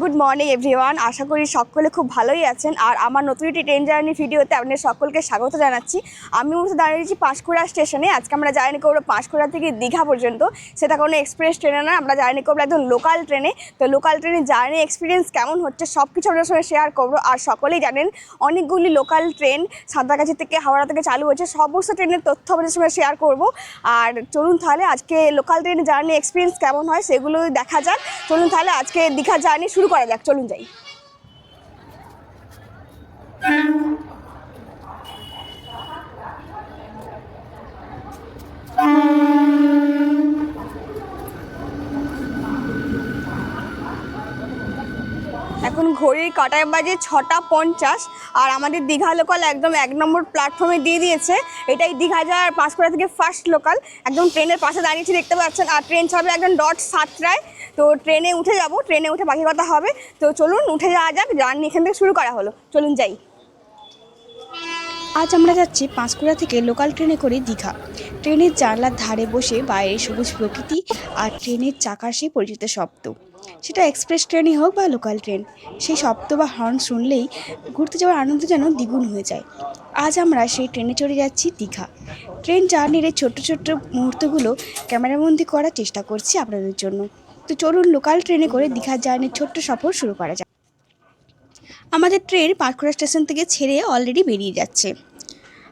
Good morning everyone, আশা করি সকলে খুব ভালোই আছেন। আর আমার নতুন একটি ট্রেন জার্নি ভিডিওতে আপনাদের সকলকে স্বাগত জানাচ্ছি। আমি মূলত দাঁড়িয়েছি পাঁশকুড়া স্টেশনে। আজকে আমরা জার্নি করবো পাঁশকুড়া থেকে দীঘা পর্যন্ত। সেটা কোনো এক্সপ্রেস ট্রেনে না, আমরা জার্নি করবো একদম লোকাল ট্রেনে। তো লোকাল ট্রেনের জার্নি এক্সপিরিয়েন্স কেমন হচ্ছে সব কিছু আপনাদের সঙ্গে শেয়ার করবো। আর সকলেই জানেন অনেকগুলি লোকাল ট্রেন সাঁতরাগাছি থেকে হাওড়া থেকে চালু হয়েছে, সমস্ত ট্রেনের তথ্য আপনাদের সঙ্গে শেয়ার করবো। আর চলুন তাহলে আজকে লোকাল ট্রেনের জার্নি এক্সপিরিয়েন্স কেমন হয় সেগুলো দেখা যাক। চলুন তাহলে আজকে দীঘা জার্নি শুরু করা যাক, চলুন যাই। এখন ঘড়ির কাঁটায় বাজে 6:50 আর আমাদের দীঘা লোকাল একদম 1 নম্বর প্ল্যাটফর্মে দিয়ে দিয়েছে। এটাই দীঘা যাওয়ার পাঁশকুড়া থেকে ফার্স্ট লোকাল, একদম ট্রেনের পাশে দাঁড়িয়েছি দেখতে পাচ্ছেন। আর ট্রেন ছাড়বে একদম .7টায়। তো ট্রেনে উঠে যাব, ট্রেনে উঠে বাকি কথা হবে। তো চলুন উঠে যাওয়া যাক, জার্নি এখান থেকে শুরু করা হলো, চলুন যাই। আজ আমরা যাচ্ছি পাঁশকুড়া থেকে লোকাল ট্রেনে করে দীঘা। ট্রেনের জানলার ধারে বসে বাইরে সবুজ প্রকৃতি আর ট্রেনের চাকার সেই পরিচিত শব্দ, সেটা এক্সপ্রেস ট্রেনই হোক বা লোকাল ট্রেন, সেই শব্দ বা হর্ন শুনলেই ঘুরতে যাওয়ার আনন্দ যেন দ্বিগুণ হয়ে যায়। আজ আমরা সেই ট্রেনে চড়ে যাচ্ছি দীঘা। ট্রেন জার্নির এই ছোট্ট ছোট্ট মুহূর্তগুলো ক্যামেরাবন্দি করার চেষ্টা করছি আপনাদের জন্য। তো চলুন লোকাল ট্রেনে করে দীঘার জার্নির ছোট্ট সফর শুরু করা যাক। আমাদের ট্রেন পাঁশকুড়া স্টেশন থেকে ছেড়ে অলরেডি বেরিয়ে যাচ্ছে।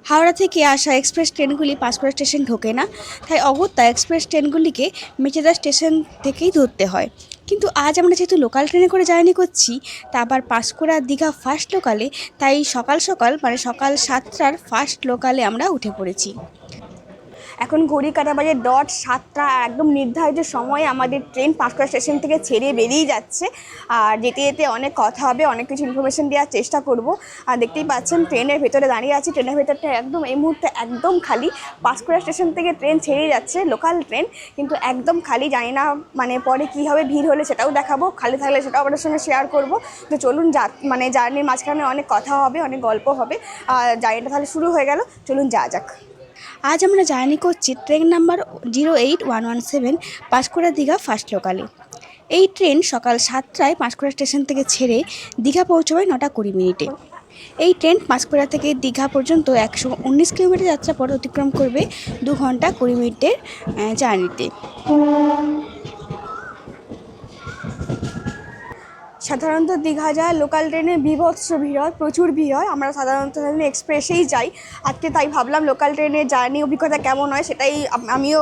হাওড়া থেকে আসা এক্সপ্রেস ট্রেনগুলি পাঁশকুড়া স্টেশন ঢোকে না, তাই অগত্যা এক্সপ্রেস ট্রেনগুলিকে মেচেদা স্টেশন থেকেই ধরতে হয়। কিন্তু আজ আমরা যেহেতু লোকাল ট্রেনে করে জার্নি করছি, তা আবার পাঁশকুড়া দীঘা ফার্স্ট লোকালে, তাই সকাল সকাল মানে সকাল 7টার ফার্স্ট লোকালে আমরা উঠে পড়েছি। এখন ঘড়ি কাটা বাজে .7টা, একদম নির্ধারিত সময়ে আমাদের ট্রেন পাঁশকুড়া স্টেশন থেকে ছেড়ে বেরিয়ে যাচ্ছে। আর যেতে যেতে অনেক কথা হবে, অনেক কিছু ইনফরমেশন দেওয়ার চেষ্টা করব। আর দেখতেই পাচ্ছেন ট্রেনের ভেতরে দাঁড়িয়ে আছি, ট্রেনের ভেতরটা একদম এই মুহূর্তে একদম খালি। পাঁশকুড়া স্টেশন থেকে ট্রেন ছেড়ে যাচ্ছে, লোকাল ট্রেন, কিন্তু একদম খালি। জানি না মানে পরে কী হবে, ভিড় হলে সেটাও দেখাবো, খালি থাকলে সেটাও আপনাদের সঙ্গে শেয়ার করব। তো চলুন মানে জার্নির মাঝখানে অনেক কথা হবে, অনেক গল্প হবে। আর জার্নিটা তাহলে শুরু হয়ে গেল, চলুন যাওয়া যাক। আজ আমরা জার্নি করছি train number 08117 Panskura Digha first লোকালে। এই ট্রেন সকাল 7টায় পাঁশকুড়া স্টেশন থেকে ছেড়ে দীঘা পৌঁছায় 9:20। এই ট্রেন পাঁশকুড়া থেকে দীঘা পর্যন্ত 119 কিলোমিটার যাত্রা পথ অতিক্রম করবে 2 ঘন্টা 20 মিনিটের জার্নিতে। সাধারণত দীঘা যায় লোকাল ট্রেনে বিভৎস ভিড় হয়, প্রচুর ভিড় হয়। আমরা সাধারণত এক্সপ্রেসেই যাই। আজকে তাই ভাবলাম লোকাল ট্রেনের জার্নি অভিজ্ঞতা কেমন হয় সেটাই আমিও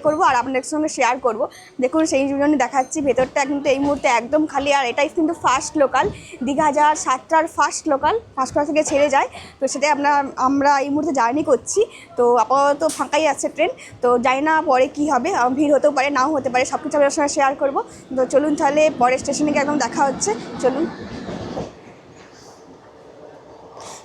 করবো আর আপনাদের সঙ্গে শেয়ার করব। দেখুন সেই জন্য দেখাচ্ছি, ভেতরটা কিন্তু এই মুহূর্তে একদম খালি। আর এটাই কিন্তু ফার্স্ট লোকাল, দীঘা যাওয়ার 7টার ফার্স্ট লোকাল, পাঁশকুড়া থেকে ছেড়ে যায়। তো সেটাই আমরা এই মুহূর্তে জার্নি করছি। তো আপাতত ফাঁকাই আছে ট্রেন। তো জানি না পরে কী হবে, ভিড় হতেও পারে, নাও হতে পারে, সব কিছু আপনাদের সঙ্গে শেয়ার করবো। তো চলুন তাহলে পরের স্টেশনে গিয়ে একদম দেখা হচ্ছে, চলুন।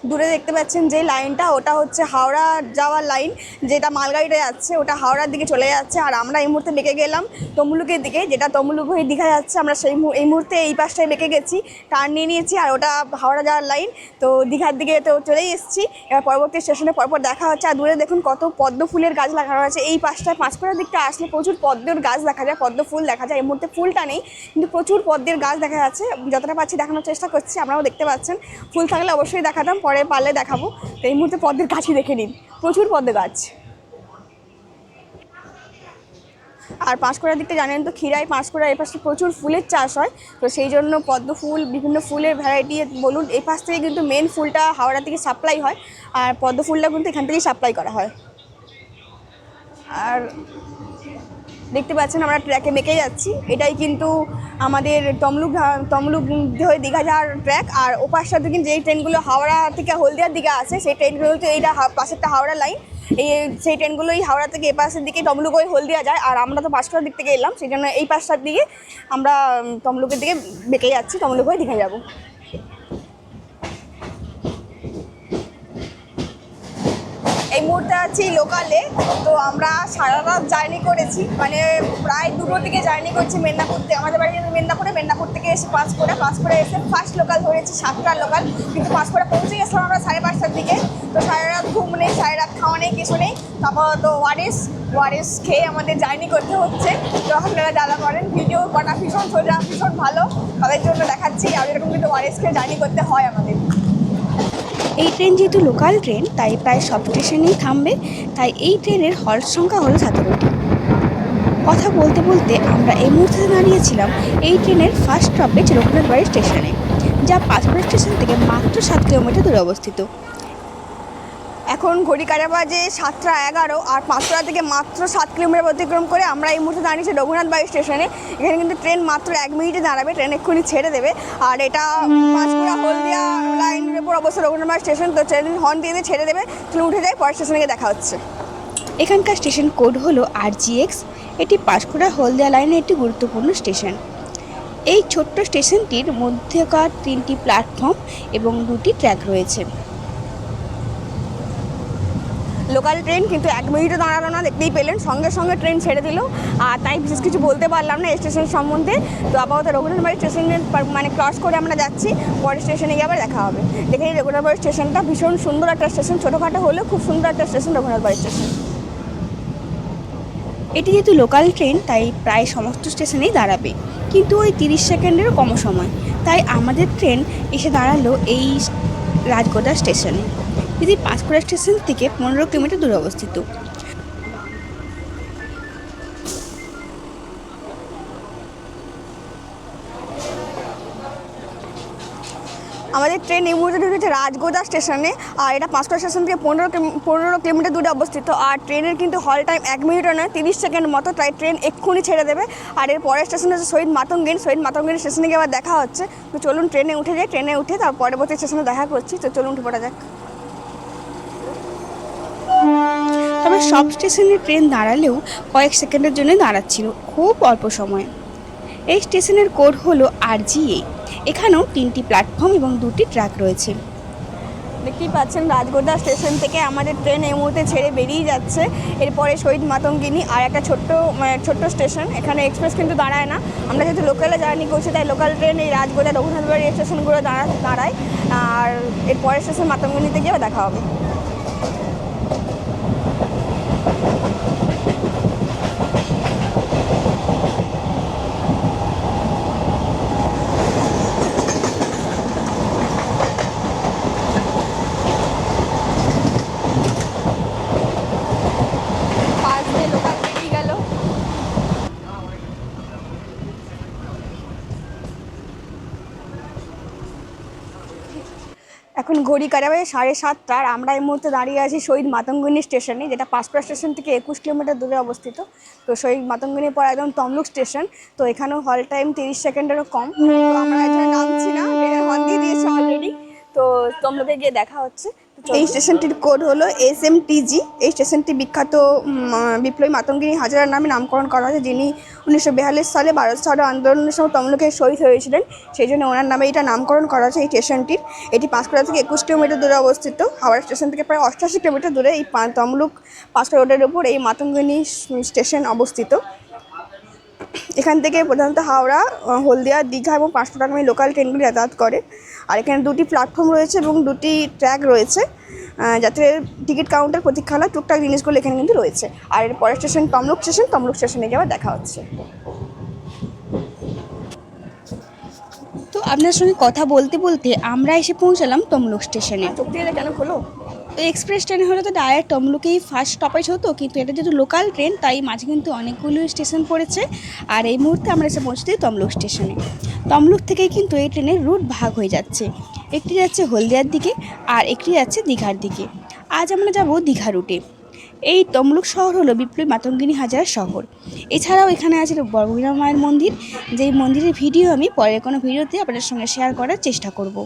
দূরে দেখতে পাচ্ছেন যে লাইনটা, ওটা হচ্ছে হাওড়া যাওয়ার লাইন, যেটা মালগাড়িটা যাচ্ছে ওটা হাওড়ার দিকে চলে যাচ্ছে। আর আমরা এই মুহূর্তে বেঁকে গেলাম তমলুকের দিকে, যেটা তমলুক হয়ে দীঘা যাচ্ছে। আমরা এই মুহূর্তে এই পাশটায় বেঁকে গেছি, টার্ন নিয়ে নিয়েছি, আর ওটা হাওড়া যাওয়ার লাইন। তো দীঘার দিকে তো চলেই এসেছি, এবার পরবর্তী স্টেশনে পরপর দেখা হচ্ছে। আর দূরে দেখুন কত পদ্ম ফুলের গাছ লাগানো আছে। এই পাশটায় পাঁশকুড়ার দিকটা আসলে প্রচুর পদ্মের গাছ দেখা যায়, পদ্ম ফুল দেখা যায়। এই মুহূর্তে ফুলটা নেই, কিন্তু প্রচুর পদ্মের গাছ দেখা যাচ্ছে। যতটা পাচ্ছি দেখানোর চেষ্টা করছি, আপনারাও দেখতে পাচ্ছেন। ফুল থাকলে অবশ্যই দেখাতাম, পরে পারলে দেখাবো। তো এই মুহূর্তে পদ্মের গাছই দেখে নিন, প্রচুর পদ্ম গাছ। আর পাঁশকুড়ার দিকটা জানেন তো ক্ষীরাই, পাঁশকুড়ার এই পাশে প্রচুর ফুলের চাষ হয়। তো সেই জন্য পদ্ম ফুল, বিভিন্ন ফুলের ভ্যারাইটি বলুন, এই পাশ থেকে কিন্তু মেন ফুলটা হাওড়া থেকে সাপ্লাই হয়, আর পদ্ম ফুলটা কিন্তু এখান থেকেই সাপ্লাই করা হয়। আর দেখতে পাচ্ছেন আমরা ট্র্যাকে মেকে যাচ্ছি, এটাই কিন্তু আমাদের তমলুক হয়ে দীঘা যাওয়ার ট্র্যাক। আর ওপাশটাতে কিন্তু যেই ট্রেনগুলো হাওড়া থেকে হলদিয়ার দিকে আসে, সেই ট্রেনগুলো তো এইটা পাশেরটা হাওড়া লাইন, সেই ট্রেনগুলোই হাওড়া থেকে এই পাশের দিকে তমলুক হয়ে হলদিয়া যায়। আর আমরা তো পাঁশকুড়ার দিক থেকে এলাম, সেই জন্য এই পাশটার দিকে আমরা তমলুকের দিকে বেঁকে যাচ্ছি, তমলুক হয়ে দীঘা যাবো। এই মুহূর্তে আছি লোকালে। তো আমরা সারা রাত জার্নি করেছি, মানে প্রায় 2টো দিকে জার্নি করছি মেদিনীপুর থেকে। আমাদের বাড়ি মেদিনীপুর থেকে এসে পাঁশকুড়া এসে ফার্স্ট লোকাল ধরেছি, 7টার লোকাল। কিন্তু পাঁশকুড়া পৌঁছে গেছিলাম আমরা 5:30টার দিকে। তো সারা রাত ঘুম নেই, সারা রাত খাওয়া নেই, কিছু নেই। তারপর তো ওয়ারেস খেয়ে আমাদের জার্নি করতে হচ্ছে। তো আপনারা যারা করেন ভিডিও করা ভীষণ সোজা, ভীষণ ভালো, তাদের জন্য দেখা ওআরএস খেয়ে জার্নি করতে হয় আমাদের। এই ট্রেন যেহেতু লোকাল ট্রেন তাই প্রায় সব স্টেশনেই থামবে, তাই এই ট্রেনের হল্ট সংখ্যা হলো 17টি। কথা বলতে বলতে আমরা এই মুহূর্তে দাঁড়িয়েছিলাম এই ট্রেনের ফার্স্ট স্টপেজ রঘুনাথ বাড়ি স্টেশনে, যা পাঁচকুড়া স্টেশন থেকে মাত্র 7 কিলোমিটার দূরে অবস্থিত। এখন ঘড়ি কাটা বাজে 7:11 আর পাঁশকুড়া থেকে মাত্র 7 কিলোমিটার অতিক্রম করে আমরা এই মুহূর্তে দাঁড়িয়েছি রঘুনাথ বাড়ি স্টেশনে। এখানে কিন্তু ট্রেন মাত্র 1 মিনিটে দাঁড়াবে, ট্রেন এক্ষুনি ছেড়ে দেবে। আর এটা পাঁশকুড়া হলদিয়া লাইনের উপর অবস্থা রঘুনাথ বাড়ি স্টেশন, তো ট্রেন হর্ন দিয়ে ছেড়ে দেবে, চলে উঠে যায়, পরের স্টেশনে গিয়ে দেখা হচ্ছে। এখানকার স্টেশন কোড হলো RGX। এটি পাঁশকুড়া হলদিয়া লাইনের একটি গুরুত্বপূর্ণ স্টেশন। এই ছোট্ট স্টেশনটির মধ্যকার 3টি প্ল্যাটফর্ম এবং 2টি ট্র্যাক রয়েছে। লোকাল ট্রেন কিন্তু 1 মিনিটও দাঁড়ালো না, দেখতেই পেলেন, সঙ্গে সঙ্গে ট্রেন ছেড়ে দিল। আর তাই বিশেষ কিছু বলতে পারলাম না এই স্টেশন সম্বন্ধে। তো আপাতত রঘুনাথ বাড়ি স্টেশনের মানে ক্রস করে আমরা যাচ্ছি, পরের স্টেশনে গিয়ে আবার দেখা হবে। দেখে নিই রঘুনাথ বাড়ি স্টেশনটা ভীষণ সুন্দর একটা স্টেশন, ছোটোখাটো হলেও খুব সুন্দর একটা স্টেশন রঘুনাথ বাড়ি স্টেশন। এটি যেহেতু লোকাল ট্রেন তাই প্রায় সমস্ত স্টেশনেই দাঁড়াবে, কিন্তু ওই 30 সেকেন্ডেরও কম সময়। তাই আমাদের ট্রেন এসে দাঁড়ালো এই রাজগোদা স্টেশনে, যেটি পাঁশকুড়া স্টেশন থেকে 15 কিলোমিটার দূরে অবস্থিত। আমাদের ট্রেন এই মুহূর্তে ঢুকেছে রাজগোদা স্টেশনে, আর এটা পাঁশকুড়া স্টেশন থেকে 15 কিলোমিটার দূরে অবস্থিত। আর ট্রেনের কিন্তু হল টাইম 1 মিনিটও নয়, 30 সেকেন্ড মতো, তাই ট্রেন এক্ষুনি ছেড়ে দেবে। আর এর পরের স্টেশন হচ্ছে শহীদ মাতঙ্গিনী স্টেশনে গিয়ে আবার দেখা হচ্ছে। তো চলুন ট্রেনে উঠে যাই, ট্রেনে উঠে তার পরবর্তী স্টেশনে দেখা করছি। তো চলুন উঠে পড়া যাক। তবে সব স্টেশনে ট্রেন দাঁড়ালেও কয়েক সেকেন্ডের জন্য দাঁড়াচ্ছিল, খুব অল্প সময়। এই স্টেশনের কোড হলো RGA। এখানেও 3টি প্ল্যাটফর্ম এবং 2টি ট্র্যাক রয়েছে। দেখতেই পাচ্ছেন রাজগোদা স্টেশন থেকে আমাদের ট্রেন এই মুহূর্তে ছেড়ে বেরিয়ে যাচ্ছে। এরপরে শহীদ মাতঙ্গিনী আর একটা ছোট্ট স্টেশন, এখানে এক্সপ্রেস কিন্তু দাঁড়ায় না। আমরা যেহেতু লোকালে জার্নি করছি তাই লোকাল ট্রেন এই রাজগোদা রঘুনাথ বাড়ি স্টেশনগুলো দাঁড়ায়। আর এর পরের স্টেশন মাতঙ্গিনীতে গিয়ে দেখা হবে। এখন ঘড়ি কাটাবে 7:30 আর আমরা এই মুহূর্তে দাঁড়িয়ে আছি শহীদ মাতঙ্গিনী স্টেশনে, যেটা পাঁশকুড়া স্টেশন থেকে 21 কিলোমিটার দূরে অবস্থিত। তো শহীদ মাতঙ্গিনীর পর একদম তমলুক স্টেশন। তো এখানেও হল টাইম 30 সেকেন্ডেরও কম। তো আমরা এখানে নামছি না, ট্রেনের হর্ন দিয়ে দিয়েছে অলরেডি। তো তমলুকে গিয়ে দেখা হচ্ছে। এই স্টেশনটির কোড হলো SMTG। এই স্টেশনটি বিখ্যাত বিপ্লবী মাতঙ্গিনী হাজরার নামে নামকরণ করা হয়েছে, যিনি 1942 সালে ভারত ছাড়ো আন্দোলনের সময় তমলুকে শহীদ হয়েছিলেন, সেই জন্য ওনার নামে এটা নামকরণ করা হয়েছে এই স্টেশনটির। এটি পাঁশকুড়া থেকে 21 কিলোমিটার দূরে অবস্থিত। হাওড়া স্টেশন থেকে প্রায় 88 কিলোমিটার দূরে এই তমলুক পাঁশকুড়া রোডের উপর এই মাতঙ্গিনী স্টেশন অবস্থিত। এখান থেকে প্রধানত হাওড়া, হলদিয়া, দীঘা এবং পাঁশকুড়াগামী লোকাল ট্রেনগুলি যাতায়াত করে। আর এখানে 2টি প্ল্যাটফর্ম রয়েছে এবং 2টি ট্র্যাক রয়েছে, যাতে টিকিট কাউন্টার, প্রতীক্ষালয়, টুকটাক জিনিসগুলো এখানে কিন্তু রয়েছে। আর এর পরের স্টেশন তমলুক স্টেশনে গিয়ে আবার দেখা হচ্ছে। তো আপনার সঙ্গে কথা বলতে বলতে আমরা এসে পৌঁছালাম তমলুক স্টেশনে। চোখ দিয়ে কেন খোলো? তো এক্সপ্রেস ট্রেন হলে তো ডাইরেক্ট তমলুকেই ফার্স্ট স্টপেজ হতো, কিন্তু এটা যেহেতু লোকাল ট্রেন তাই মাঝে কিন্তু অনেকগুলো স্টেশন পড়েছে। আর এই মুহূর্তে আমরা এসে পৌঁছতে তমলুক স্টেশনে। তমলুক থেকেই কিন্তু এই ট্রেনের রুট ভাগ হয়ে যাচ্ছে, একটি যাচ্ছে হলদিয়ার দিকে আর একটি যাচ্ছে দীঘার দিকে। আজ আমরা যাব দীঘা রুটে। এই তমলুক শহর হলো বিপ্লবী মাতঙ্গিনী হাজরার শহর। এছাড়াও এখানে আছে বর্গভীরা মায়ের মন্দির, যেই মন্দিরের ভিডিও আমি পরের কোনো ভিডিওতে আপনাদের সঙ্গে শেয়ার করার চেষ্টা করব।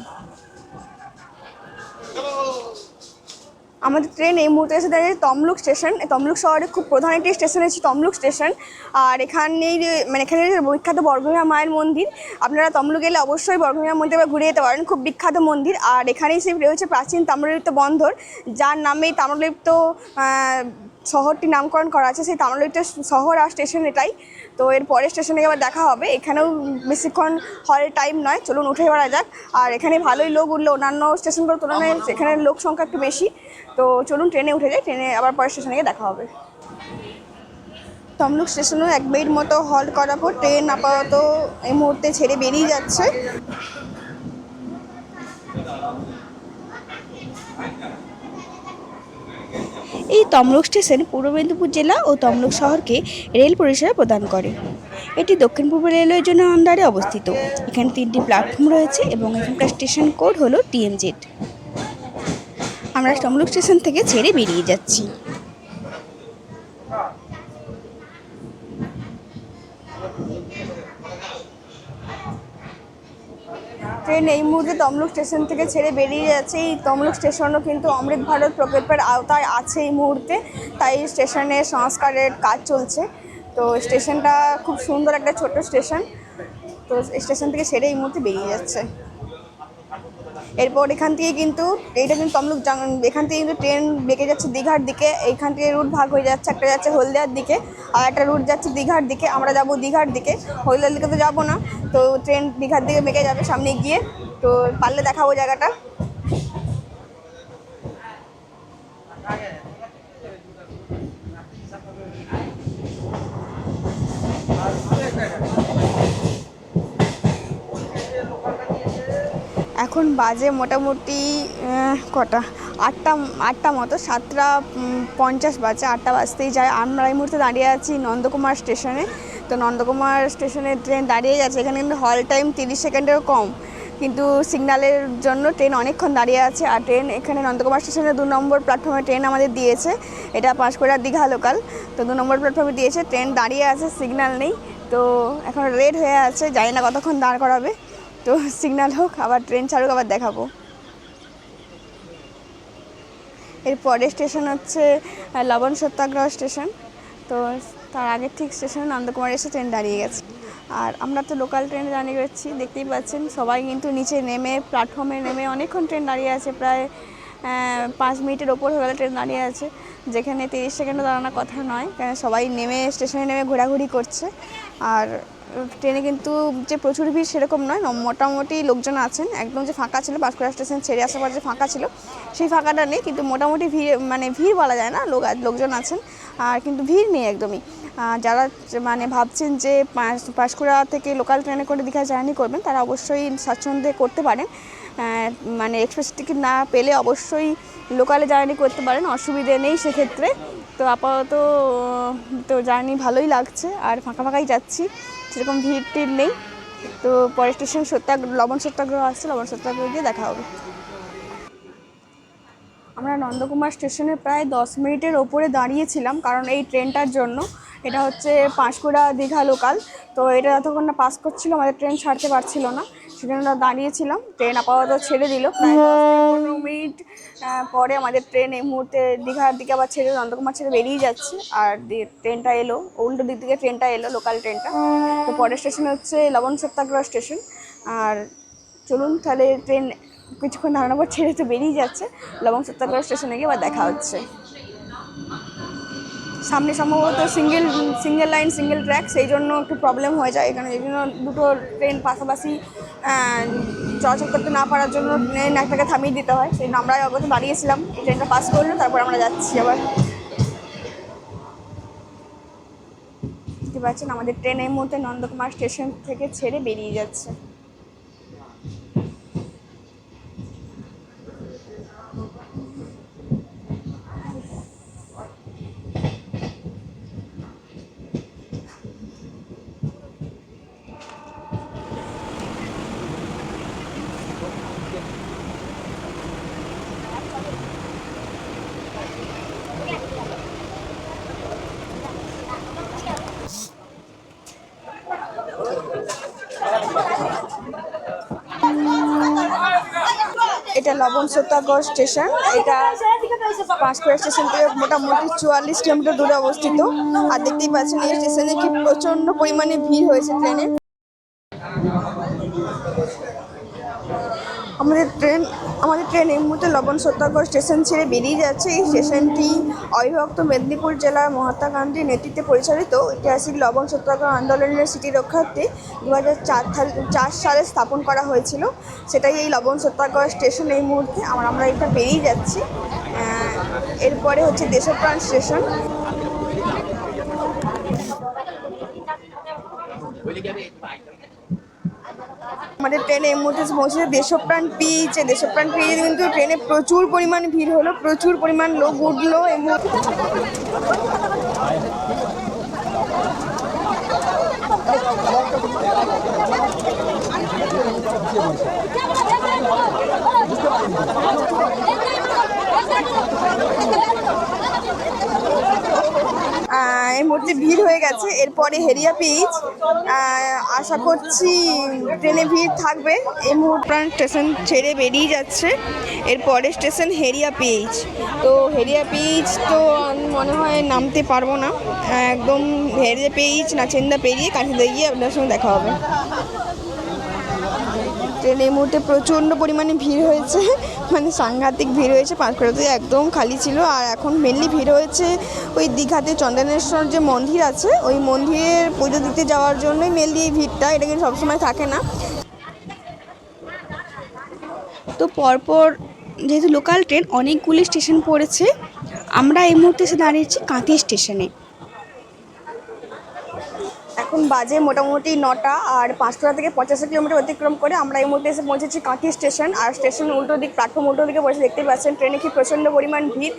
আমাদের ট্রেন এই মুহূর্তে এসে দাঁড়িয়েছে তমলুক স্টেশন। তমলুক শহরে খুব প্রধান একটি স্টেশন হচ্ছে তমলুক স্টেশন। আর এখানে বিখ্যাত বর্গভীরা মায়ের মন্দির। আপনারা তমলুক গেলে অবশ্যই বর্গভীরা মন্দির ঘুরে যেতে পারেন, খুব বিখ্যাত মন্দির। আর এখানেই সেই রয়েছে প্রাচীন তাম্রলিপ্ত বন্দর, যার নামেই তাম্রলিপ্ত শহরটি নামকরণ করা আছে। সেই তাম্রলিপ্ত শহর আর স্টেশন এটাই। তো এর পরের স্টেশনে আবার দেখা হবে। এখানেও বেশিক্ষণ হল টাইম নয়, চলুন উঠে বেড়া যাক। আর এখানে ভালোই লোক উঠলো, অন্যান্য স্টেশনগুলোর তুলনায় এখানে লোক সংখ্যা একটু বেশি। তো চলুন ট্রেনে উঠে যাই, ট্রেনে আবার পরের স্টেশনে গিয়ে দেখা হবে। তমলুক স্টেশনেও 1 মিনিট মতো হল্ট করার পর ট্রেন আপাতত এই মুহূর্তে ছেড়ে বেরিয়ে যাচ্ছে। এই তমলুক স্টেশন পূর্ব মেদিনীপুর জেলা ও তমলুক শহরকে রেল পরিষেবা প্রদান করে। এটি দক্ষিণ পূর্ব রেলওয়ের জন্য আন্ডারে অবস্থিত। এখানে 3টি প্ল্যাটফর্ম রয়েছে এবং এখানকার স্টেশন কোড হলো TMZ। আমরা তমলুক স্টেশন থেকে ছেড়ে বেরিয়ে যাচ্ছি। ট্রেন এই মুহূর্তে তমলুক স্টেশন থেকে ছেড়ে বেরিয়ে যাচ্ছে। এই তমলুক স্টেশনও কিন্তু অমৃত ভারত প্রকল্পের আওতায় আছে এই মুহূর্তে, তাই স্টেশনের সংস্কারের কাজ চলছে। তো স্টেশনটা খুব সুন্দর একটা ছোট্ট স্টেশন। তো স্টেশন থেকে ছেড়ে এই মুহূর্তে বেরিয়ে যাচ্ছে। এরপর এখান থেকে কিন্তু এইটা কিন্তু তমলুক এখান থেকে কিন্তু ট্রেন বেঁকে যাচ্ছে দীঘার দিকে। এইখান থেকে রুট ভাগ হয়ে যাচ্ছে, একটা যাচ্ছে হলদিয়ার দিকে আর একটা রুট যাচ্ছে দীঘার দিকে। আমরা যাব দীঘার দিকে, হলদিয়ার দিকে তো যাবো না। তো ট্রেন দীঘার দিকে বেঁকে যাবে সামনে গিয়ে। তো পারলে দেখাবো জায়গাটা। এখন বাজে মোটামুটি কটা, আটটা মতো, 7:50 বাজে, 8টা বাজতেই যায়। আমরা এই মুহূর্তে দাঁড়িয়ে আছি নন্দকুমার স্টেশনে। তো নন্দকুমার স্টেশনে ট্রেন দাঁড়িয়ে গেছে। এখানে কিন্তু হল টাইম 30 সেকেন্ডেরও কম, কিন্তু সিগন্যালের জন্য ট্রেন অনেকক্ষণ দাঁড়িয়ে আছে। আর ট্রেন এখানে নন্দকুমার স্টেশনে 2 নম্বর প্ল্যাটফর্মে ট্রেন আমাদের দিয়েছে। এটা পাঁশকুড়া দীঘা লোকাল। তো 2 নম্বর প্ল্যাটফর্মে দিয়েছে, ট্রেন দাঁড়িয়ে আছে, সিগন্যাল নেই। তো এখন রেড হয়ে আছে, জানি না কতক্ষণ দাঁড় করাবে। তো সিগন্যাল হোক, আবার ট্রেন ছাড়ুক, আবার দেখাবো। এরপরের স্টেশন হচ্ছে লবণ সত্যাগ্রহ স্টেশন। তো তার আগের ঠিক স্টেশনে নন্দকুমার এসে ট্রেন দাঁড়িয়ে গেছে। আর আমরা তো লোকাল ট্রেনে দাঁড়িয়ে গেছি, দেখতেই পাচ্ছেন সবাই কিন্তু নিচে নেমে প্ল্যাটফর্মে নেমে অনেকক্ষণ ট্রেন দাঁড়িয়ে আছে। প্রায় 5 মিনিটের ওপর হয়ে গেলে ট্রেন দাঁড়িয়ে আছে, যেখানে 30 সেকেন্ডও দাঁড়ানোর কথা নয়, কারণ সবাই নেমে স্টেশনে নেমে ঘোরাঘুরি করছে। আর ট্রেনে কিন্তু যে প্রচুর ভিড় সেরকম নয়, মোটামুটি লোকজন আছেন। একদম যে ফাঁকা ছিল, পাঁশকুড়া স্টেশন ছেড়ে আসার পর যে ফাঁকা ছিল সেই ফাঁকাটা নেই, কিন্তু মোটামুটি ভিড়, মানে ভিড় বলা যায় না, লোকজন আছেন। আর কিন্তু ভিড় নেই একদমই। যারা মানে ভাবছেন যে পাঁশকুড়া থেকে লোকাল ট্রেনে করে দীঘা জার্নি করবেন, তারা অবশ্যই স্বাচ্ছন্দ্যে করতে পারেন। মানে এক্সপ্রেস টিকিট না পেলে অবশ্যই লোকালে জার্নি করতে পারেন, অসুবিধে নেই সেক্ষেত্রে। তো আপাতত তো জার্নি ভালোই লাগছে, আর ফাঁকা ফাঁকাই যাচ্ছি, সেরকম ভিড় টিড় নেই। তো পরের স্টেশন লবণ সত্যাগ্রহ আসছে, লবণ সত্যাগ্রহ গিয়ে দেখা হবে। আমরা নন্দকুমার স্টেশনে প্রায় 10 মিনিটের ওপরে দাঁড়িয়েছিলাম, কারণ এই ট্রেনটার জন্য। এটা হচ্ছে পাঁশকুড়া দীঘা লোকাল। তো এটা যতক্ষণ না পাস করছিল আমাদের ট্রেন ছাড়তে পারছিল না, সেজন্য আমরা দাঁড়িয়েছিলাম। ট্রেন আপাতত ছেড়ে দিল, প্রায় 10-15 মিনিট পরে আমাদের ট্রেন এই মুহূর্তে দীঘার দিকে আবার ছেড়ে নন্দকুমার ছেড়ে বেরিয়ে যাচ্ছে। আর ট্রেনটা এলো, উল্টো দিক থেকে ট্রেনটা এলো, লোকাল ট্রেনটা। তো পরের স্টেশন হচ্ছে লবণ সত্যাগ্রহ স্টেশন। আর চলুন তাহলে, ট্রেন কিছুক্ষণ দাঁড়ানোর পর ছেড়ে তো বেরিয়ে যাচ্ছে, লবণ সত্যাগ্রহ স্টেশনে গিয়ে আবার দেখা হচ্ছে। সামনে সম্ভবত সিঙ্গেল লাইন সিঙ্গেল ট্র্যাক, সেই জন্য একটু প্রবলেম হয়ে যায় এখানে। এই জন্য দুটো ট্রেন পাশাপাশি চলাচল করতে না পারার জন্য ট্রেন একটাকে থামিয়ে দিতে হয়। সেই জন্য আমরা অবশ্য দাঁড়িয়েছিলাম, এই ট্রেনটা পাস করলো, তারপর আমরা যাচ্ছি আবার। বুঝতে পারছেন আমাদের ট্রেন এই মুহূর্তে নন্দকুমার স্টেশন থেকে ছেড়ে বেরিয়ে যাচ্ছে। এটা লবণ সত্যাগ্রহ স্টেশন। এটা পাঁশকুড়া স্টেশন থেকে মোটামুটি 44 কিলোমিটার দূরে অবস্থিত। আর দেখতেই পাচ্ছেন এই স্টেশনে কি প্রচণ্ড পরিমাণে ভিড় হয়েছে ট্রেনে। আমাদের ট্রেন এই মুহূর্তে লবণ সত্যাগ্রহ স্টেশন ছেড়ে বেরিয়ে যাচ্ছে। এই স্টেশনটি অবিভক্ত মেদিনীপুর জেলার মহাত্মা গান্ধীর নেতৃত্বে পরিচালিত ঐতিহাসিক লবণ সত্যাগ্রহ আন্দোলনের স্মৃতি রক্ষার্থে 2004 সালে স্থাপন করা হয়েছিল। সেটাই এই লবণ সত্যাগ্রহ স্টেশন এই মুহূর্তে। আমরা এটা বেরিয়ে যাচ্ছি। এরপরে হচ্ছে দেশপ্রাণ স্টেশন। আমাদের ট্রেনে এই মুহূর্তে পৌঁছেছে দেশপ্রাণ পিচ। দেশপ্রাণ পিচে কিন্তু ট্রেনে প্রচুর পরিমাণ ভিড় হলো, প্রচুর পরিমাণ লোক উঠলো। এই মুহূর্তে এই মুহূর্তে ভিড় হয়ে গেছে। এরপরে হেরিয়া পিচ, আশা করছি ট্রেনে ভিড় থাকবে। এই মুহূর্তে স্টেশন ছেড়ে বেরিয়ে যাচ্ছে। এরপরে স্টেশন হেরিয়া পিচ। তো হেরিয়া পিচ তো আমি মনে হয় নামতে পারবো না, একদম হেরিয়া পিচ নাচেন্দা পেরিয়ে কাঁথিতে গিয়ে আপনার সঙ্গে দেখা হবে। ট্রেনে এই মুহূর্তে প্রচণ্ড পরিমাণে ভিড় হয়েছে, মানে সাংঘাতিক ভিড় হয়েছে। পাঁশকুড়াতে একদম খালি ছিল। আর এখন মেনলি ভিড় হয়েছে ওই দীঘাতে চন্দনেশ্বর যে মন্দির আছে, ওই মন্দিরের পুজো দিতে যাওয়ার জন্যই মেনলি এই ভিড়টা। এটা কিন্তু সবসময় থাকে না। তো পরপর যেহেতু লোকাল ট্রেন অনেকগুলি স্টেশন পড়েছে, আমরা এই মুহূর্তে এসে দাঁড়িয়েছি কাঁথি স্টেশনে। এখন বাজে মোটামুটি 9টা, আর পাঁশকুড়া থেকে 85 কিলোমিটার অতিক্রম করে আমরা এই মুহূর্তে এসে পৌঁছেছি কাঁথি স্টেশন। আর স্টেশন উল্টো দিক, প্ল্যাটফর্ম উল্টো দিকে বসে দেখতেই পাচ্ছেন ট্রেনে কি প্রচণ্ড পরিমাণ ভিড়।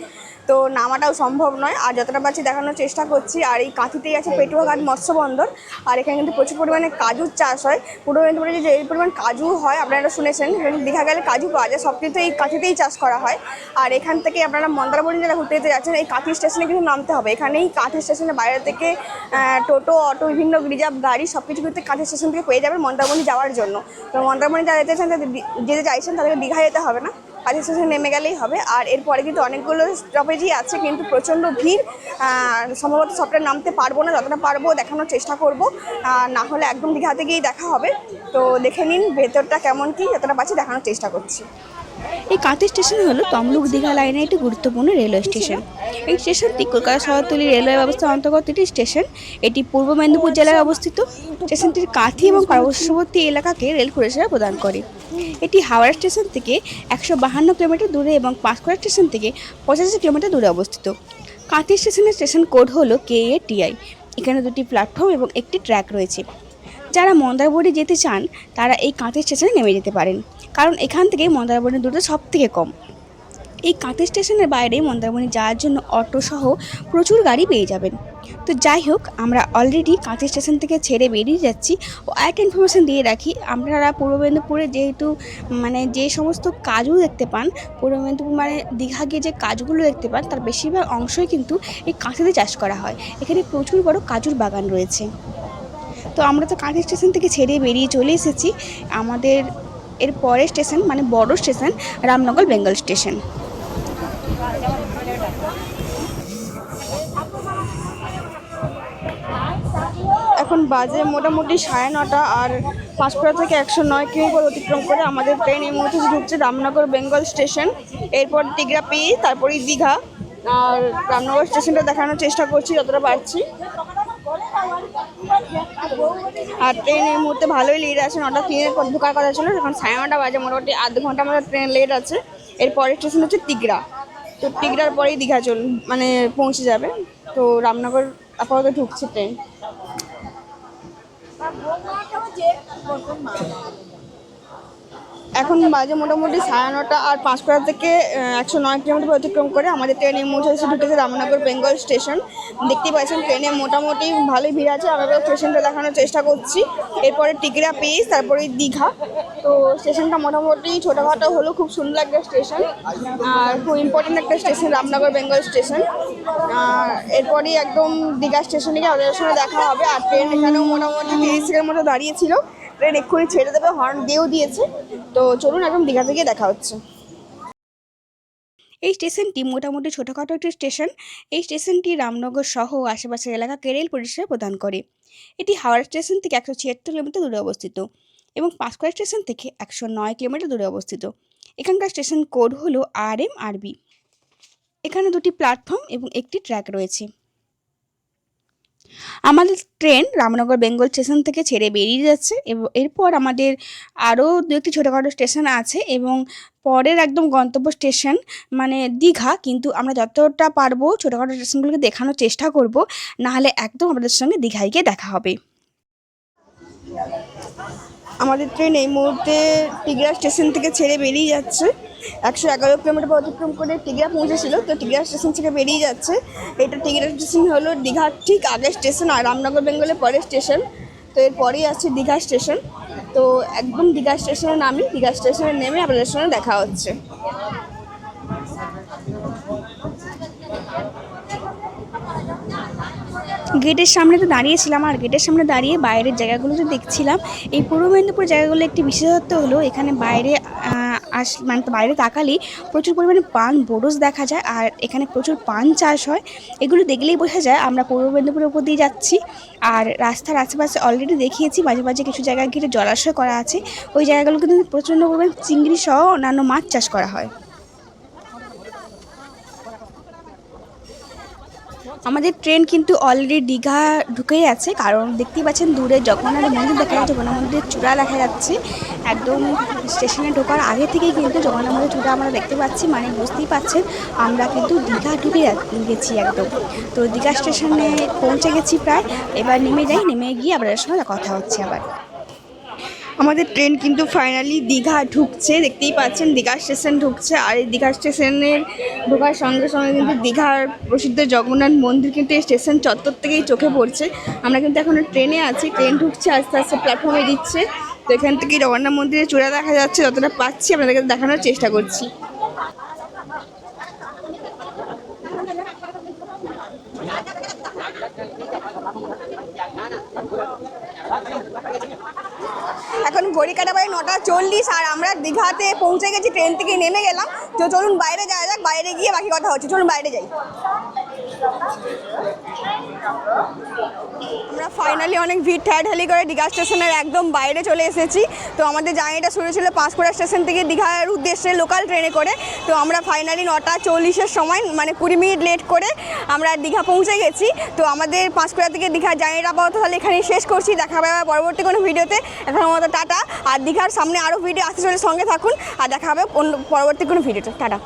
তো নামাটাও সম্ভব নয়, আর যতটা পারছি দেখানোর চেষ্টা করছি। আর এই কাঁথিতেই আছে পেটুয়াঘাট মৎস্য বন্দর। আর এখানে কিন্তু প্রচুর পরিমাণে কাজুর চাষ হয়। পূর্ব মেদিনীপুরে যে এই পরিমাণ কাজু হয় আপনারা শুনেছেন, দীঘা গেলে কাজু পাওয়া যায়, সব কিছু এই কাঁথিতেই চাষ করা হয়। আর এখান থেকে আপনারা মন্দারমণি যারা ঘুরতে যেতে যাচ্ছেন, এই কাঁথি স্টেশনে কিন্তু নামতে হবে। এখানেই কাঁথি স্টেশনের বাইরে থেকে টোটো, অটো, বিভিন্ন রিজার্ভ গাড়ি সব কিছু কিন্তু কাঁথি স্টেশন থেকে পেয়ে যাবেন মন্দারমণি যাওয়ার জন্য। তো মন্দারমণি যারা যেতে চাইছেন তাদেরকে দীঘা যেতে হবে না, কাঁথি স্টেশনে নেমে গেলেই হবে। আর এরপরে কিন্তু অনেকগুলো স্টপেজই আছে, কিন্তু প্রচণ্ড ভিড়। সম্ভবত সবটা নামতে পারবো না, যতটা পারবো দেখানোর চেষ্টা করব, না হলে একদম দীঘাতে গিয়েই দেখা হবে। তো দেখে নিন ভেতরটা কেমন কি, যতটা পারছি দেখানোর চেষ্টা করছি। এই কাঁথি স্টেশন হলো তমলুক দীঘা লাইনের একটি গুরুত্বপূর্ণ রেলওয়ে স্টেশন। এই স্টেশনটি কলকাতা শহরতলি রেলওয়ে ব্যবস্থার অন্তর্গত একটি স্টেশন। এটি পূর্ব মেদিনীপুর জেলায় অবস্থিত। স্টেশনটির কাঁথি এবং পার্শ্ববর্তী এলাকাকে রেল পরিষেবা প্রদান করে। এটি হাওড়া স্টেশন থেকে 152 কিলোমিটার দূরে এবং পাঁশকুড়া স্টেশন থেকে 85 কিলোমিটার দূরে অবস্থিত। কাঁথি স্টেশনের স্টেশন কোড হলো KATI। এখানে দুটি প্ল্যাটফর্ম এবং একটি ট্র্যাক রয়েছে। যারা মন্দারমণি যেতে চান তারা এই কাঁথি স্টেশনে নেমে যেতে পারেন, কারণ এখান থেকে মন্দারমণির দূরত্ব সব থেকে কম। এই কাঁথি স্টেশনের বাইরে মন্দারমণি যাওয়ার জন্য অটো সহ প্রচুর গাড়ি পেয়ে যাবেন। তো যাই হোক, আমরা অলরেডি কাঁথি স্টেশন থেকে ছেড়ে বেরিয়ে যাচ্ছি। ও একটা ইনফরমেশান দিয়ে রাখি, আপনারা পূর্ব মেদিনীপুরে যেহেতু মানে যে সমস্ত কাজু দেখতে পান, পূর্ব মেদিনীপুর মানে দীঘা গিয়ে যে কাজগুলো দেখতে পান তার বেশিরভাগ অংশই কিন্তু এই কাঁথিতে চাষ করা হয়। এখানে প্রচুর বড় কাজুর বাগান রয়েছে। তো আমরা তো কাঁথি স্টেশন থেকে ছেড়ে বেরিয়ে চলে এসেছি। আমাদের এর পরের স্টেশন মানে বড় স্টেশন রামনগর বেঙ্গল স্টেশন। এখন বাজে মোটামুটি 9:30, আর পাঁশকুড়া থেকে 109 কিলোমিটার অতিক্রম করে আমাদের ট্রেন এই মুহূর্তে ঢুকছে রামনগর বেঙ্গল স্টেশন। এরপর টিগরা পিচ, তারপরেই দীঘা। আর রামনগর স্টেশনটা দেখানোর চেষ্টা করছি যতটা পারছি। আর ট্রেন এই মুহূর্তে ভালোই লেট আছে, 9:03 ঢোকার কথা ছিল, এখন 9:30 বাজে, মোটামুটি আধ ঘন্টা আমাদের ট্রেন লেট আছে। এরপরের স্টেশন হচ্ছে টিগরা। তো টিগরার পরেই দীঘা মানে পৌঁছে যাবে। তো রামনগর আপাতত ঢুকছে ট্রেন। এখন বাজে মোটামুটি 9:30, আর পাঁশকুড়া থেকে 109 কিলোমিটার অতিক্রম করে আমাদের ট্রেন এই মুহূর্তে এসে ঢুকেছে রামনগর বেঙ্গল স্টেশন। দেখতেই পাচ্ছেন ট্রেনে মোটামুটি ভালোই ভিড় আছে। আমরা স্টেশনটা দেখানোর চেষ্টা করছি। এরপরে টিগরা পিচ, তারপরে দীঘা। তো স্টেশনটা মোটামুটি ছোটোখাটো হলেও খুব সুন্দর একটা স্টেশন, আর খুব ইম্পর্টেন্ট একটা স্টেশন রামনগর বেঙ্গল স্টেশন। এরপরেই একদম দীঘা স্টেশনে গিয়ে ওদের সঙ্গে দেখা হবে। আর ট্রেন এখানেও মোটামুটি 30 সেকেন্ড মতো দাঁড়িয়েছিল, ট্রেন এক্ষুনি ছেড়ে দেবে, হর্ন দিয়েও দিয়েছে। তো চলুন একদম দীঘা থেকে দেখা হচ্ছে। এই স্টেশনটি মোটামুটি ছোটোখাটো একটি স্টেশন। এই স্টেশনটি রামনগর সহ আশেপাশের এলাকাকে রেল পরিষেবা প্রদান করে। এটি হাওড়া স্টেশন থেকে 176 কিলোমিটার দূরে অবস্থিত এবং পাঁশকুড়া স্টেশন থেকে 109 কিলোমিটার দূরে অবস্থিত। এখানকার স্টেশন কোড হলো RMRB। এখানে দুটি প্ল্যাটফর্ম এবং একটি ট্র্যাক রয়েছে। আমাদের ট্রেন রামনগর বেঙ্গল স্টেশন থেকে ছেড়ে বেরিয়ে যাচ্ছে এবং এরপর আমাদের আরও দু একটি ছোটোখাটো স্টেশন আছে এবং পরের একদম গন্তব্য স্টেশন মানে দীঘা। কিন্তু আমরা যতটা পারবো ছোটোখাটো স্টেশনগুলোকে দেখানোর চেষ্টা করব, নাহলে একদম আমাদের সঙ্গে দীঘায় গিয়ে দেখা হবে। আমাদের ট্রেন এই মুহূর্তে টিগড়া স্টেশন থেকে ছেড়ে বেরিয়ে যাচ্ছে। 111 কিলোমিটার অতিক্রম করে টিগড়া পৌঁছেছিল, তো টিগড়া স্টেশন থেকে বেরিয়ে যাচ্ছে। এটা টিগড়া স্টেশন হলো দীঘার ঠিক আগের স্টেশন আর রামনগর বেঙ্গলের পরের স্টেশন। তো এরপরেই আছে দীঘা স্টেশন। তো একদম দীঘা স্টেশনে নামি, দীঘা স্টেশনে নেমে আপনাদের সঙ্গে দেখা হচ্ছে। গেটের সামনে তো দাঁড়িয়েছিলাম, আর গেটের সামনে দাঁড়িয়ে বাইরের জায়গাগুলো তো দেখছিলাম। এই পূর্ব মেদিনীপুর জায়গাগুলো একটি বিশেষত্ব হলো এখানে বাইরে মানে বাইরে তাকালেই প্রচুর পরিমাণে পান বরজ দেখা যায়, আর এখানে প্রচুর পান চাষ হয়। এগুলো দেখলেই বোঝা যায় আমরা পূর্ব মেদিনীপুরের উপর দিয়ে যাচ্ছি। আর রাস্তার আশেপাশে অলরেডি দেখিয়েছি মাঝে মাঝে কিছু জায়গায় ঘিরে জলাশয় করা আছে, ওই জায়গাগুলো কিন্তু প্রচণ্ড পরিমাণে চিংড়ি সহ অন্যান্য মাছ চাষ করা হয়। আমাদের ট্রেন কিন্তু অলরেডি দীঘা ঢুকেই আছে, কারণ দেখতেই পাচ্ছেন দূরে জগন্নাথ মন্দির দেখা যাচ্ছে, জগন্নাথ মন্দিরের চূড়া দেখা যাচ্ছে। একদম স্টেশনে ঢোকার আগে থেকেই কিন্তু জগন্নাথ মন্দিরের চূড়া আমরা দেখতে পাচ্ছি, মানে বুঝতেই পাচ্ছেন আমরা কিন্তু দীঘা ঢুকে গেছি একদম। তো দীঘা স্টেশনে পৌঁছে গেছি প্রায়, এবার নেমে যাই, নেমে গিয়ে আপনাদের সঙ্গে কথা হচ্ছে আবার। আমাদের ট্রেন কিন্তু ফাইনালি দীঘা ঢুকছে, দেখতেই পাচ্ছেন দীঘা স্টেশন ঢুকছে। আর এই দীঘা স্টেশনের ঢোকার সঙ্গে সঙ্গে কিন্তু দীঘার প্রসিদ্ধ জগন্নাথ মন্দির কিন্তু এই স্টেশন চত্বর থেকেই চোখে পড়ছে। আমরা কিন্তু এখনও ট্রেনে আছি, ট্রেন ঢুকছে, আস্তে আস্তে প্ল্যাটফর্মে দিচ্ছে। তো এখান থেকে জগন্নাথ মন্দিরের চূড়া দেখা যাচ্ছে, যতটা পাচ্ছি আপনাদেরকে দেখানোর চেষ্টা করছি। এখন ঘড়ি কাটা বাজে 9:40 আর আমরা দীঘাতে পৌঁছে গেছি, ট্রেন থেকে নেমে গেলাম। তো চলুন বাইরে যাওয়া যাক, বাইরে গিয়ে বাকি কথা হচ্ছে। চলুন বাইরে যাই। আমরা ফাইনালি অনেক ভিড় ঠেলাঠেলি করে দীঘা স্টেশনের একদম বাইরে চলে এসেছি। তো আমাদের জার্নিটা শুরু ছিল পাঁশকুড়া স্টেশন থেকে দীঘার উদ্দেশ্যে লোকাল ট্রেনে করে। তো আমরা ফাইনালি 9:40-এর সময়, মানে 20 মিনিট লেট করে আমরা দীঘা পৌঁছে গেছি। তো আমাদের পাঁশকুড়া থেকে দীঘার জার্নিটা আপাতত তাহলে এখানেই শেষ করছি। দেখা হবে আবার পরবর্তী কোনো ভিডিওতে। এখন আমাদের টাটা। আর দীঘার সামনে আরও ভিডিও আসতে চলে, সঙ্গে থাকুন। আর দেখা হবে অন্য পরবর্তী কোনো ভিডিওতে। টাটা।